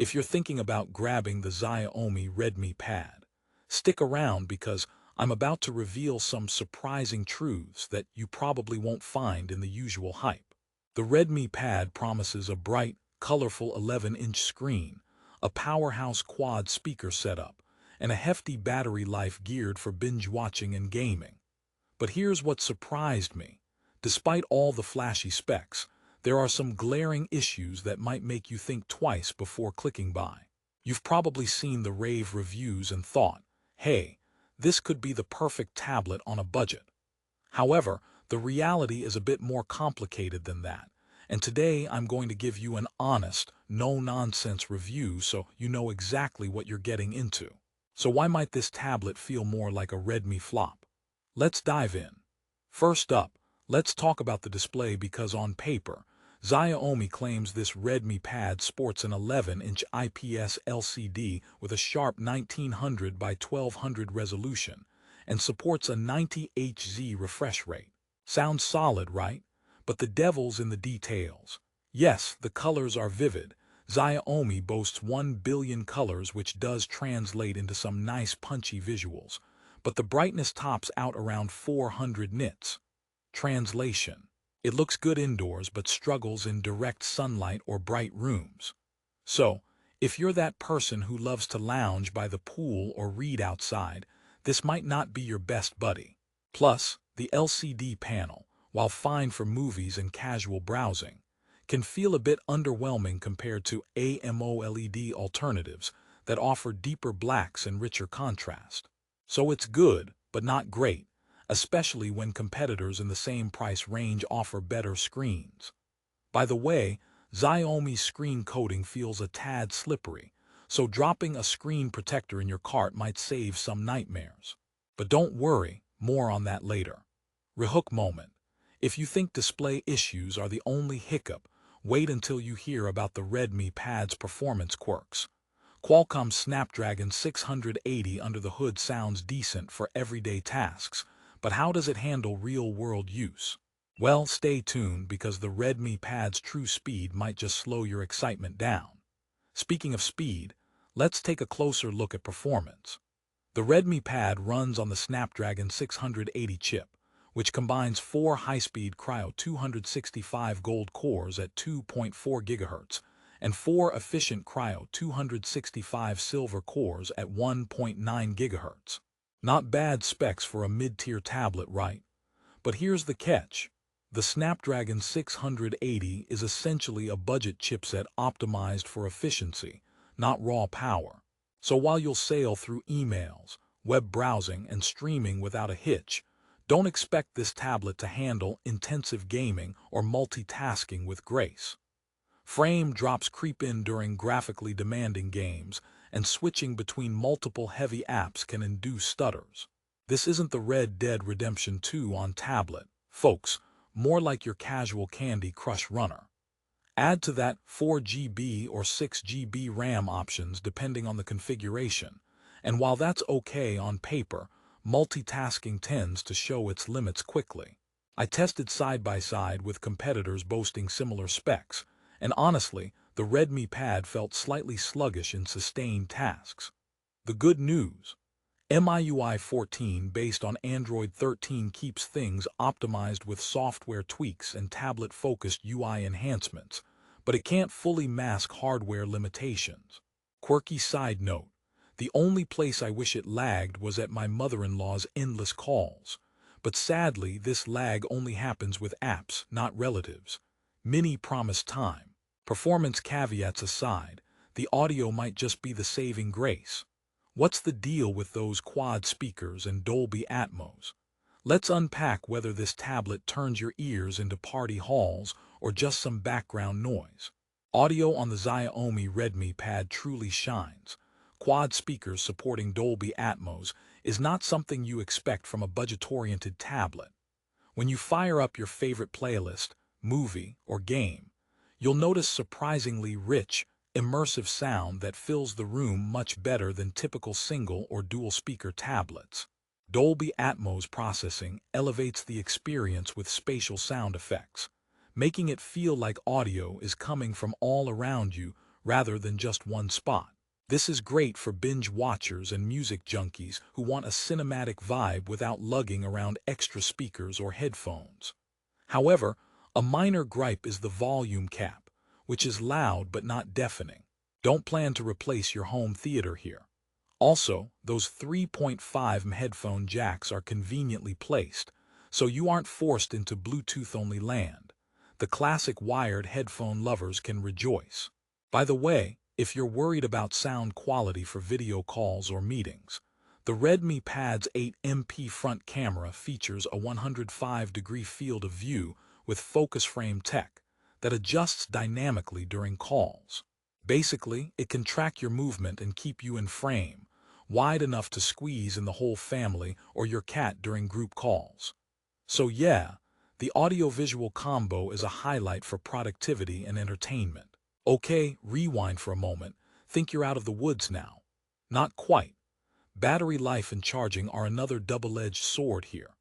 If you're thinking about grabbing the Xiaomi Redmi Pad, stick around because I'm about to reveal some surprising truths that you probably won't find in the usual hype. The Redmi Pad promises a bright, colorful 11-inch screen, a powerhouse quad speaker setup, and a hefty battery life geared for binge-watching and gaming. But here's what surprised me. Despite all the flashy specs, there are some glaring issues that might make you think twice before clicking buy. You've probably seen the rave reviews and thought, hey, this could be the perfect tablet on a budget. However, the reality is a bit more complicated than that, and today I'm going to give you an honest, no-nonsense review so you know exactly what you're getting into. So why might this tablet feel more like a Redmi flop? Let's dive in. First up, let's talk about the display because on paper, Xiaomi claims this Redmi Pad sports an 11-inch IPS LCD with a sharp 1900 by 1200 resolution and supports a 90 Hz refresh rate. Sounds solid, right? But the devil's in the details. Yes, the colors are vivid. Xiaomi boasts 1 billion colors, which does translate into some nice punchy visuals, but the brightness tops out around 400 nits. Translation: it looks good indoors but struggles in direct sunlight or bright rooms. So, if you're that person who loves to lounge by the pool or read outside, this might not be your best buddy. Plus, the LCD panel, while fine for movies and casual browsing, can feel a bit underwhelming compared to AMOLED alternatives that offer deeper blacks and richer contrast. So it's good, but not great, especially when competitors in the same price range offer better screens. By the way, Xiaomi's screen coating feels a tad slippery, so dropping a screen protector in your cart might save some nightmares. But don't worry, more on that later. Rehook moment. If you think display issues are the only hiccup, wait until you hear about the Redmi Pad's performance quirks. Qualcomm's Snapdragon 680 under the hood sounds decent for everyday tasks, but how does it handle real-world use? Well, stay tuned because the Redmi Pad's true speed might just slow your excitement down. Speaking of speed, let's take a closer look at performance. The Redmi Pad runs on the Snapdragon 680 chip, which combines 4 high-speed Cryo 265 Gold cores at 2.4 GHz and 4 efficient Cryo 265 Silver cores at 1.9 GHz. Not bad specs for a mid-tier tablet, right? But here's the catch. The Snapdragon 680 is essentially a budget chipset optimized for efficiency, not raw power. So while you'll sail through emails, web browsing, and streaming without a hitch, don't expect this tablet to handle intensive gaming or multitasking with grace. Frame drops creep in during graphically demanding games, and switching between multiple heavy apps can induce stutters. This isn't the Red Dead Redemption 2 on tablet, folks, more like your casual Candy Crush runner. Add to that 4 GB or 6 GB RAM options depending on the configuration, and while that's okay on paper, multitasking tends to show its limits quickly. I tested side by side with competitors boasting similar specs, and honestly, the Redmi Pad felt slightly sluggish in sustained tasks. The good news: MIUI 14 based on Android 13 keeps things optimized with software tweaks and tablet-focused UI enhancements, but it can't fully mask hardware limitations. Quirky side note: the only place I wish it lagged was at my mother-in-law's endless calls, but sadly this lag only happens with apps, not relatives. Mini promised time. Performance caveats aside, the audio might just be the saving grace. What's the deal with those quad speakers and Dolby Atmos? Let's unpack whether this tablet turns your ears into party halls or just some background noise. Audio on the Xiaomi Redmi Pad truly shines. Quad speakers supporting Dolby Atmos is not something you expect from a budget-oriented tablet. When you fire up your favorite playlist, movie, or game, you'll notice surprisingly rich, immersive sound that fills the room much better than typical single or dual-speaker tablets. Dolby Atmos processing elevates the experience with spatial sound effects, making it feel like audio is coming from all around you rather than just one spot. This is great for binge watchers and music junkies who want a cinematic vibe without lugging around extra speakers or headphones. However, a minor gripe is the volume cap, which is loud but not deafening. Don't plan to replace your home theater here. Also, those 3.5mm headphone jacks are conveniently placed, so you aren't forced into Bluetooth-only land. The classic wired headphone lovers can rejoice. By the way, if you're worried about sound quality for video calls or meetings, the Redmi Pad's 8MP front camera features a 105-degree field of view with focus frame tech that adjusts dynamically during calls. Basically, it can track your movement and keep you in frame, wide enough to squeeze in the whole family or your cat during group calls. So yeah, the audio-visual combo is a highlight for productivity and entertainment. Okay, rewind for a moment. Think you're out of the woods now. Not quite. Battery life and charging are another double-edged sword here.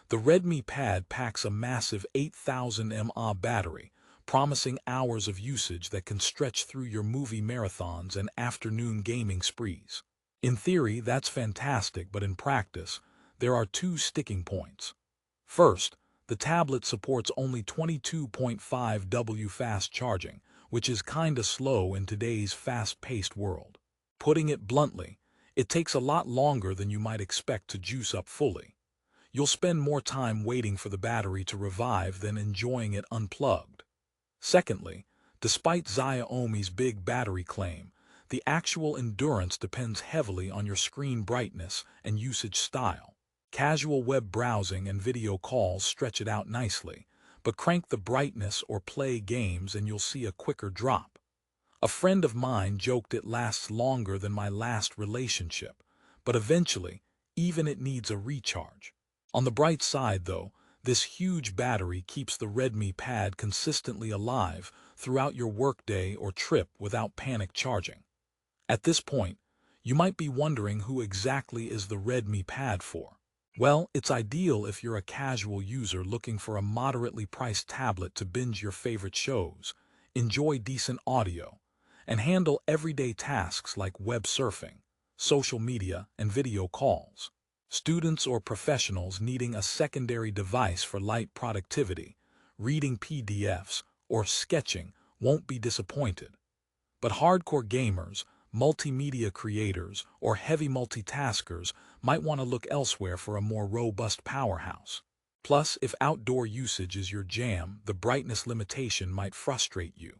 The Redmi Pad packs a massive 8,000 mAh battery, promising hours of usage that can stretch through your movie marathons and afternoon gaming sprees. In theory, that's fantastic, but in practice, there are two sticking points. First, the tablet supports only 22.5W fast charging, which is kinda slow in today's fast-paced world. Putting it bluntly, it takes a lot longer than you might expect to juice up fully. You'll spend more time waiting for the battery to revive than enjoying it unplugged. Secondly, despite Xiaomi's big battery claim, the actual endurance depends heavily on your screen brightness and usage style. Casual web browsing and video calls stretch it out nicely, but crank the brightness or play games and you'll see a quicker drop. A friend of mine joked it lasts longer than my last relationship, but eventually, even it needs a recharge. On the bright side, though, this huge battery keeps the Redmi Pad consistently alive throughout your workday or trip without panic charging. At this point, you might be wondering who exactly is the Redmi Pad for. Well, it's ideal if you're a casual user looking for a moderately priced tablet to binge your favorite shows, enjoy decent audio, and handle everyday tasks like web surfing, social media, and video calls. Students or professionals needing a secondary device for light productivity, reading PDFs, or sketching won't be disappointed. But hardcore gamers, multimedia creators, or heavy multitaskers might want to look elsewhere for a more robust powerhouse. Plus, if outdoor usage is your jam, the brightness limitation might frustrate you.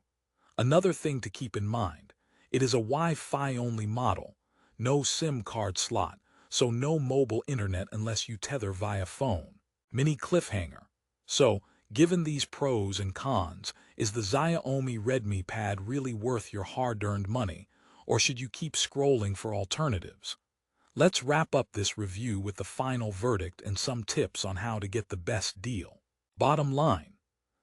Another thing to keep in mind, it is a Wi-Fi-only model, no SIM card slot, so no mobile internet unless you tether via phone. Mini cliffhanger. So, given these pros and cons, is the Xiaomi Redmi Pad really worth your hard-earned money, or should you keep scrolling for alternatives? Let's wrap up this review with the final verdict and some tips on how to get the best deal. Bottom line,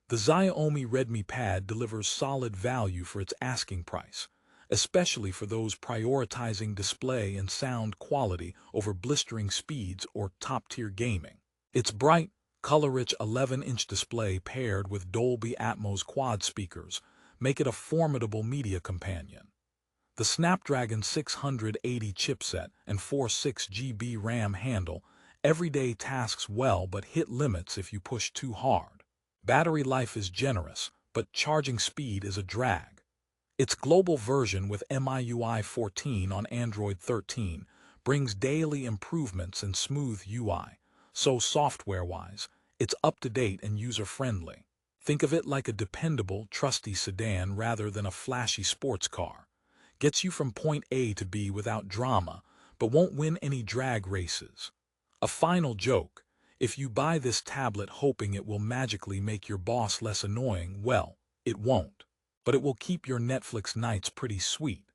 the Xiaomi Redmi Pad delivers solid value for its asking price, especially for those prioritizing display and sound quality over blistering speeds or top-tier gaming. Its bright, color-rich 11-inch display paired with Dolby Atmos quad speakers make it a formidable media companion. The Snapdragon 680 chipset and 46GB RAM handle everyday tasks well but hit limits if you push too hard. Battery life is generous, but charging speed is a drag. Its global version with MIUI 14 on Android 13 brings daily improvements and smooth UI, so software-wise, it's up-to-date and user-friendly. Think of it like a dependable, trusty sedan rather than a flashy sports car. Gets you from point A to B without drama, but won't win any drag races. A final joke, if you buy this tablet hoping it will magically make your boss less annoying, well, it won't. But it will keep your Netflix nights pretty sweet.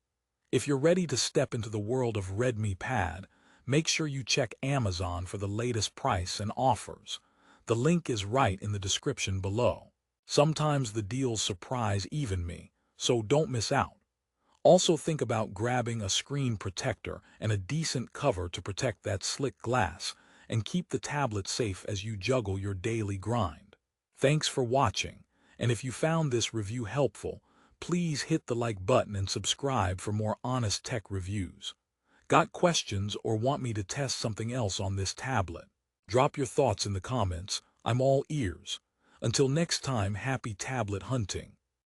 If you're ready to step into the world of Redmi Pad, make sure you check Amazon for the latest price and offers. The link is right in the description below. Sometimes the deals surprise even me, so don't miss out. Also think about grabbing a screen protector and a decent cover to protect that slick glass and keep the tablet safe as you juggle your daily grind. Thanks for watching, and if you found this review helpful, Please hit the like button and subscribe for more honest tech reviews. Got questions or want me to test something else on this tablet? Drop your thoughts in the comments. I'm all ears. Until next time, happy tablet hunting.